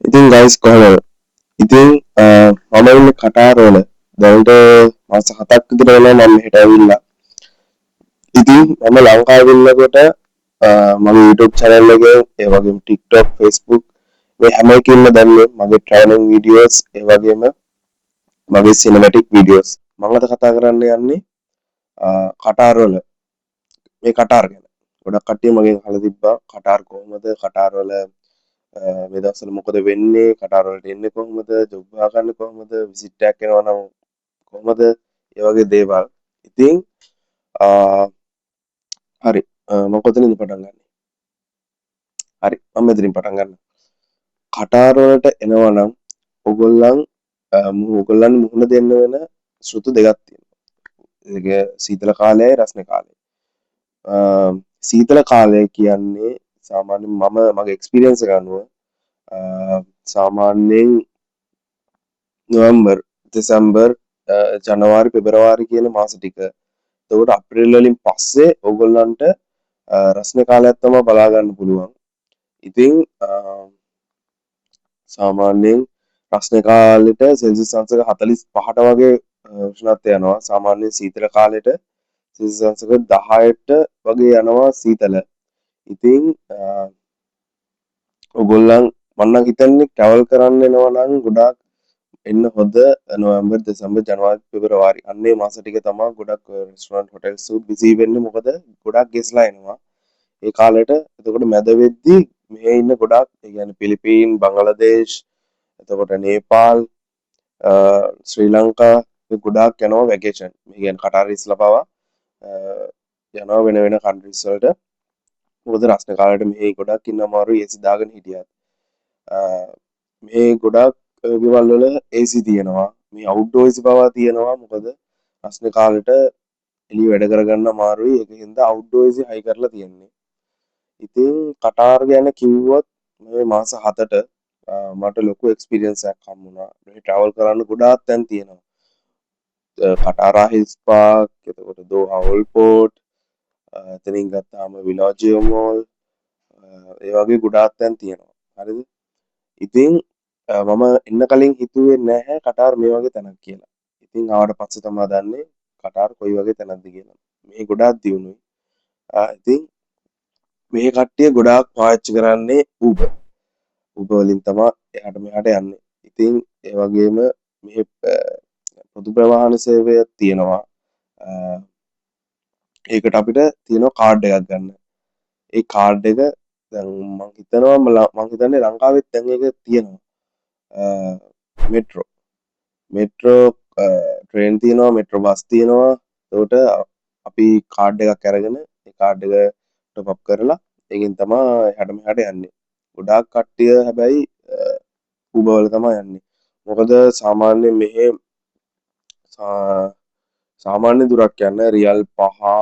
ඉතින් ගයිස් කොහොමද? ඉතින් මම ඉන්නේ කටාරවල. දැනට මාස 7ක් විතර වෙනවා මම මෙහෙට ඇවිල්ලා. ඉතින් මම ලංකාවේ ඉන්නකොට මගේ YouTube channel එකේ ඒ වගේම TikTok, Facebook මේ හැම එකකින්ම දැම්මේ මගේ traveling videos ඒ වගේම මගේ cinematic videos. මම අද කතා කරන්න යන්නේ කටාරවල මේ කටාර ගැන. ගොඩක් කට්ටිය මගෙන් අහලා තිබ්බා කටාර කොහොමද? කටාරවල මේ දවස්වල මොකද වෙන්නේ? කටාර වලට එන්නේ කොහොමද? ජොබ් හොයාගන්නේ කොහොමද? විසිට් එකක් එනවා නම් කොහොමද? ඒ වගේ දේවල්. ඉතින් හරි මම කොතනින්ද පටන් ගන්නෙ? හරි මම මෙතනින් පටන් ගන්නම්. කටාර වලට එනවා නම් ඕගොල්ලන් මුහුණ දෙන්න වෙන ඍතු දෙකක් තියෙනවා. ඒක සීතල කාලයයි රස්නේ කාලයයි. සීතල කාලය කියන්නේ සාමාන්‍යයෙන් මගේ එක්ස්පීරියන්ස් එක අනුව සාමාන්‍යයෙන් නොවැම්බර් දෙසැම්බර් ජනවාරි පෙබරවාරි කියන මාස ටික. එතකොට අප්‍රේල් වලින් පස්සේ ඕගොල්ලන්ට රස්නේ කාලයක් තමයි බලා ගන්න පුළුවන්. ඉතින් සාමාන්‍යයෙන් රස්නේ කාලෙට සෙල්සියස් අංශක 45ට වගේ උෂ්ණත්වය යනවා. සාමාන්‍යයෙන් සීතල කාලෙට සෙල්සියස් අංශක 10ට වගේ යනවා සීතල. ඉතින් ඔයගොල්ලන් මම නම් හිතන්නේ ට්‍රැවල් කරන්න එනවා නම් ගොඩාක් එන්න හොඳ නොවැම්බර් දෙසැම්බර් ජනවාරි පෙබරවාරි අන්නේ මාස ටික තමයි ගොඩක් රෙස්ටොරන්ට් හොටෙල්ස් උත් බිසි වෙන්නේ මොකද ගොඩක් ගෙස්ලා එනවා ඒ කාලෙට එතකොට මැද වෙද්දි මෙහෙ ඉන්න ගොඩාක් ඒ කියන්නේ පිලිපීන් බංග්ලාදේශ් එතකොට නේපාල් ශ්‍රී ලංකා ගොඩාක් යනවා වැකේෂන් මේ කියන්නේ කටාරි ඉස්ලා පවා යනවා වෙන වෙන කන්ට්‍රීස් වලට මොකද රස්නේ කාලෙට මෙහි ගොඩක් ඉන්න අමාරුයි AC දාගෙන හිටියත් මේ ගොඩක් ගෙවල් වල AC තියෙනවා මේ අවුට්ඩෝර් AC පවා තියෙනවා මොකද රස්නේ කාලෙට එළිය වැඩ කරගන්න අමාරුයි ඒක හින්දා අවුට්ඩෝර් AC හයි කරලා තියෙන්නේ ඉතින් කටාර් ගැන කිව්වොත් මේ මාස 7ට මට ලොකු එක්ස්පීරියන්ස් එකක් හම්බුණා මේ ට්‍රැවල් කරන්න ගොඩාක් තැන් තියෙනවා කටාරා හිල්ස් පාක් එතකොට දෝහා ඕල්ඩ් පෝර්ට් එතනින් ගත්තාම විලාජියෝ මෝල් ඒ වගේ ගොඩාක් තැන් තියෙනවා හරිද ඉතින් මම එන්න කලින් හිතුවේ නැහැ කටාර් මේ වගේ තැනක් කියලා. ඉතින් ආවට පස්සේ තමයි දන්නේ කටාර් කොයි වගේ තැනක්ද කියලා. මේ ගොඩාක් දියුණුයි. ඉතින් මේ කට්ටිය ගොඩාක් පාවිච්චි කරන්නේ Uber. Uber වලින් තමයි එහාට මෙහාට යන්නේ. ඉතින් ඒ වගේම මේ පොදු ප්‍රවාහන සේවයක් තියෙනවා. ඒකට අපිට තියෙනවා කාඩ් එකක් ගන්න. ඒ කාඩ් එක දැන් මං හිතන්නේ ලංකාවෙත් දැන් ඒක තියෙනවා. මෙට්‍රෝ ට්‍රේන් තියෙනවා මෙට්‍රෝ බස් තියෙනවා එතකොට අපි කාඩ් එකක් අරගෙන ඒ කාඩ් එක ටොප් අප් කරලා ඒකෙන් තමයි එහාට මෙහාට යන්නේ ගොඩාක් කට්ටිය හැබැයි Uber වල තමයි යන්නේ මොකද සාමාන්‍යයෙන් මෙහෙ සාමාන්‍ය දුරක් යන්න රියල් 5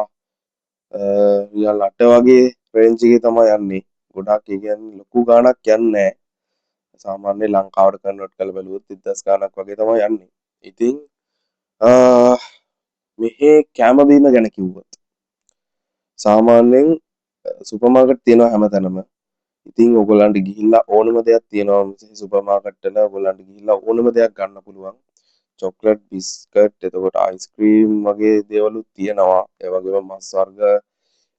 රියල් 8 වගේ රේන්ජ් එකේ තමයි යන්නේ ගොඩාක් ඒ කියන්නේ ලොකු ගාණක් යන්නේ නැහැ සාමාන්‍ය ලංකාවට කන්වර්ට් කරලා බැලුවොත් 1000 ගාණක් වගේ තමයි යන්නේ ඉතින් මෙහේ කෑම බීම ගැන කිව්වොත් සාමාන්‍යයෙන් සුපර් මාකට් තියෙනවා හැමතැනම ඉතින් ඔයගොල්ලන්ට ගිහිල්ලා ඕනම දෙයක් තියෙනවා සුපර් මාකට් වල ඔයගොල්ලන්ට ගිහිල්ලා ඕනම දෙයක් ගන්න පුළුවන් චොක්ලට් බිස්කට් එතකොට අයිස්ක්‍රීම් වගේ දේවලුත් තියෙනවා ඒ වගේම මස් වර්ග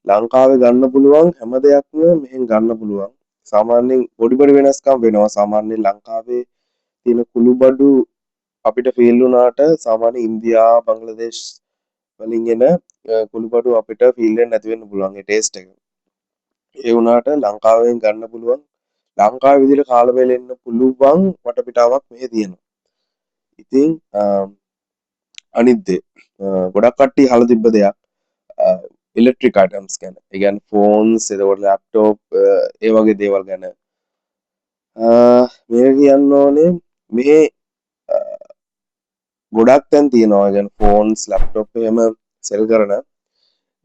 ලංකාවේ ගන්න පුළුවන් හැම දෙයක්ම මෙහෙන් ගන්න පුළුවන් සාමාන්‍යයෙන් පොඩි පොඩි වෙනස්කම් වෙනවා සාමාන්‍යයෙන් ලංකාවේ තියෙන කුළුබඩු අපිට ෆීල් වුණාට සාමාන්‍ය ඉන්දියා බංග්ලාදේශ් වලින් එන කුළුබඩු අපිට ෆීල් වෙන්නේ නැති වෙන්න පුළුවන් ඒ ටේස්ට් එක. ඒ වුණාට ලංකාවෙන් ගන්න පුළුවන් ලංකාවේ විදිහට කාලා බෙලෙන්න පුළුවන් වටපිටාවක් මෙහෙ තියෙනවා. ඉතින් අනිත් දේ ගොඩක් කට්ටිය අහලා තිබ්බ දෙයක් ඉලෙක්ට්‍රික් අයිටම්ස් ගැන. ඒ කියන්නේ ෆෝන්ස් එතකොට ලැප්ටොප් ඒ වගේ දේවල් ගැන. මේක කියන්න ඕනේ මේ ගොඩක් තැන් තියෙනවා ගැන ෆෝන්ස් ලැප්ටොප් එහෙම සෙල් කරන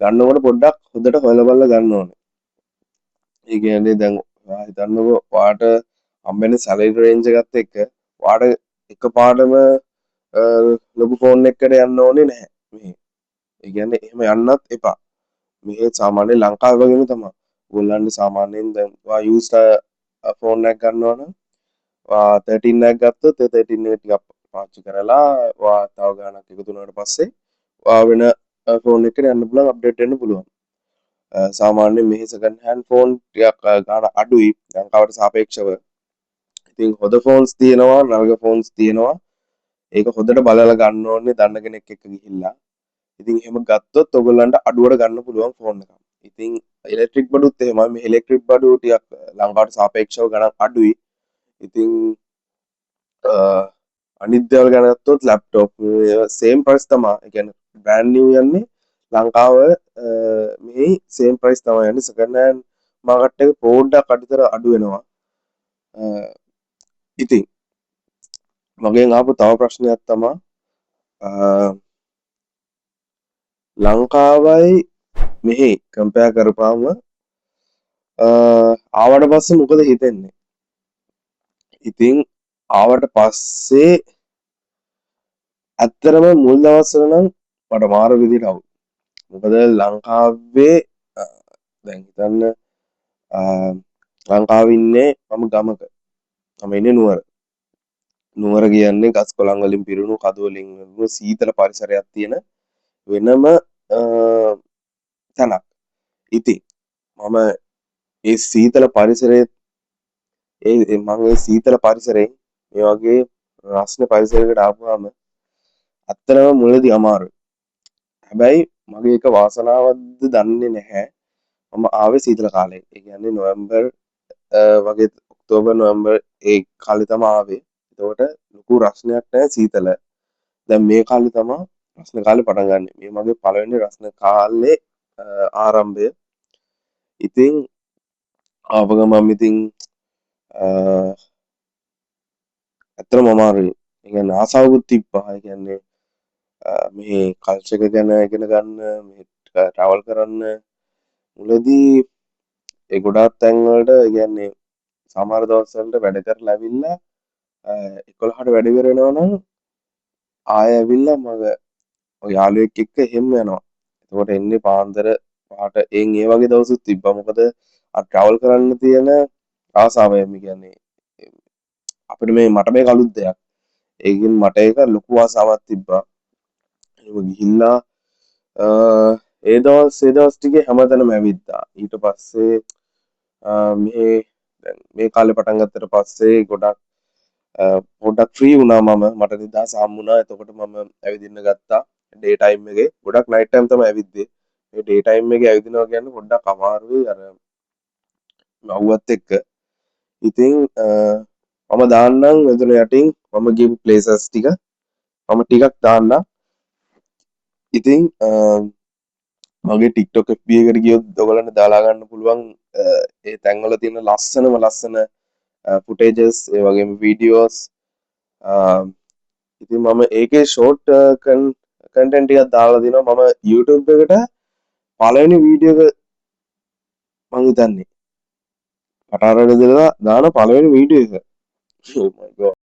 ගන්නකොට පොඩ්ඩක් හොඳට හොයලා බලලා ගන්න ඕනේ. ඒ කියන්නේ දැන් ඔයා හිතන්නකෝ ඔයාට හම්බෙන සැලරි රේන්ජ් එකත් එක්ක ඔයාට එකපාරටම ලොකු ෆෝන් එකකට යන්න ඕනේ නැහැ. මේ ඒ කියන්නේ එහෙම යන්නත් එපා. මේ සාමාන්‍ය ලංකාවේ වගේම තමයි. ඔයගොල්ලන්ට සාමාන්‍යයෙන් දැන් ඔයා යූස්ඩ් ෆෝන් එකක් ගන්නවා නම් 13 එකක් ගත්තොත් ඒ 13 එක ටිකක් පාවිච්චි කරලා තව ගාණක් එකතු වුණාට පස්සේ වෙන ෆෝන් එකකට යන්න පුළුවන් අප්ඩේට් වෙන්න පුළුවන්. සාමාන්‍යයෙන් මෙහි සෙකන්ඩ් හෑන්ඩ් ෆෝන් ටිකක් ගාණ අඩුයි ලංකාවට සාපේක්ෂව. ඉතින් හොඳ ෆෝන්ස් තියෙනවා නරක ෆෝන්ස් තියෙනවා. ඒක හොඳට බලලා ගන්න ඕනේ දන්න කෙනෙක් එක්ක ගිහිල්ලා. ඉතින් එහෙම ගත්තොත් ඔයගොල්ලන්ට අඩුවට ගන්න පුළුවන් ෆෝන් එකක්. ඉතින් ඉලෙක්ට්‍රික් බඩුත් එහෙමයි. මේ ඉලෙක්ට්‍රික් බඩු ටිකක් ලංකාවට සාපේක්ෂව ගණන් අඩුයි. ඉතින් අනිත් දේවල් ගැන ගත්තොත් ලැප්ටොප් සේම් ප්‍රයිස් තමයි. ඒ කියන්නේ බ්‍රෑන්ඩ් නිව් යන්නේ ලංකාව මෙහි සේම් ප්‍රයිස් තමයි යන්නේ. සෙකන්ඩ් හෑන්ඩ් මාකට් එක පොඩ්ඩක් අඩුතර අඩු වෙනවා. ඉතින් මගෙන් ආපු තව ප්‍රශ්නයක් තමයි ලංකාවයි මෙහි කම්පෙයාර් කරපුවාම ආවට පස්සේ මොකද හිතෙන්නේ? ඉතින් ආවට පස්සේ ඇත්තරම මුල් දවස්වල නම් මට මාර විදිහට අවුල්. මොකද ලංකාවේ දැන් හිතන්න ලංකාවේ ඉන්නේ මම ගමක. මම ඉන්නේ නුවර. නුවර කියන්නේ ගස් කොළන් වලින් පිරුණු කදු වලින් පිරුණු සීතල පරිසරයක් තියෙන වෙනම තැනක්. ඉතින් මම ඒ සීතල පරිසරයේ මම ඒ සීතල පරිසරයෙන් මේ වගේ රස්නේ පරිසරයකට ආපුවාම ඇත්තටම මුලදී අමාරුයි. හැබැයි මගේ එක වාසනාවක්ද දන්නේ නැහැ. මම ආවේ සීතල කාලේ. ඒ කියන්නේ නොවැම්බර් වගේ ඔක්තෝබර් නොවැම්බර් ඒ කාලේ තමයි ආවේ. එතකොට ලොකු රස්නයක් නැහැ සීතල. දැන් මේ කාලේ තමයි රස්න කාලේ පටන් ගන්න. මේ මගේ පළවෙනි රස්න කාලේ ආරම්භය. ඉතින් ආව ගමන් ඉතින් ඇත්තටම අමාරුයි. ඒ කියන්නේ ආසාවකුත් තිබ්බා. ඒ කියන්නේ මේ කල්චර් එක ගැන ඉගෙන ගන්න, මේ ට්‍රැවල් කරන්න මුලදී ඒ ගොඩාක් තැන් වලට ඒ කියන්නේ සමහර දවස් වලට වැඩ කරලා ඇවිල්ලා 11ට වැඩ ඉවර වෙනවා නම් ආයෙ ඇවිල්ලා මගේ යාළුවෙක් එක්ක එහෙම යනවා. එතකොට එන්නේ පාන්දර 5ට ඒ වගේ දවසුත් තිබ්බා. මොකද අර ට්‍රැවල් කරන්න තියෙන ආසාව කියන්නේ අපිට මට මේක අලුත් දෙයක්. ඒකින් මට ඒක ලොකු ආසාවක් තිබ්බා. එහෙම ගිහිල්ලා ඒ දවස් ටිකේ හැමතැනම ඇවිද්දා. ඊට පස්සේ මේ කාලේ පටන් ගත්තට පස්සේ ගොඩක් පොඩ්ඩක් ෆ්‍රී වුණා මම. මට නිදහස හම්බ වුණා. එතකොට මම ඇවිදින්න ගත්තා. ඩේ ටයිම් එකේ. ගොඩක් නයිට් ටයිම් තමයි ඇවිද්දේ. මේ ඩේ ටයිම් එකේ ඇවිදිනවා කියන්නේ පොඩ්ඩක් අමාරුයි අර මව්වත් එක්ක. ඉතින් මම දාන්නම් මෙතන යටින් මම ගිහපු ප්ලේසස් ටික මම ටිකක් දාන්නම්. ඉතින් මගේ TikTok FB එකට ගියොත් ඔයගලන්ට දාලා ගන්න පුළුවන් ඒ තැන්වල තියෙන ලස්සන ෆුටේජස් ඒ වගේම වීඩියෝස්. ඉතින් මම ඒකේ ෂෝට් කන්ටෙන්ට් ටිකක් දාලා දිනවා. මම YouTube එකට පළවෙනි වීඩියෝ එක මං හිතන්නේ පටාරණ ඉඳලා දාන පළවෙනි වීඩියෝ එක. Oh my god.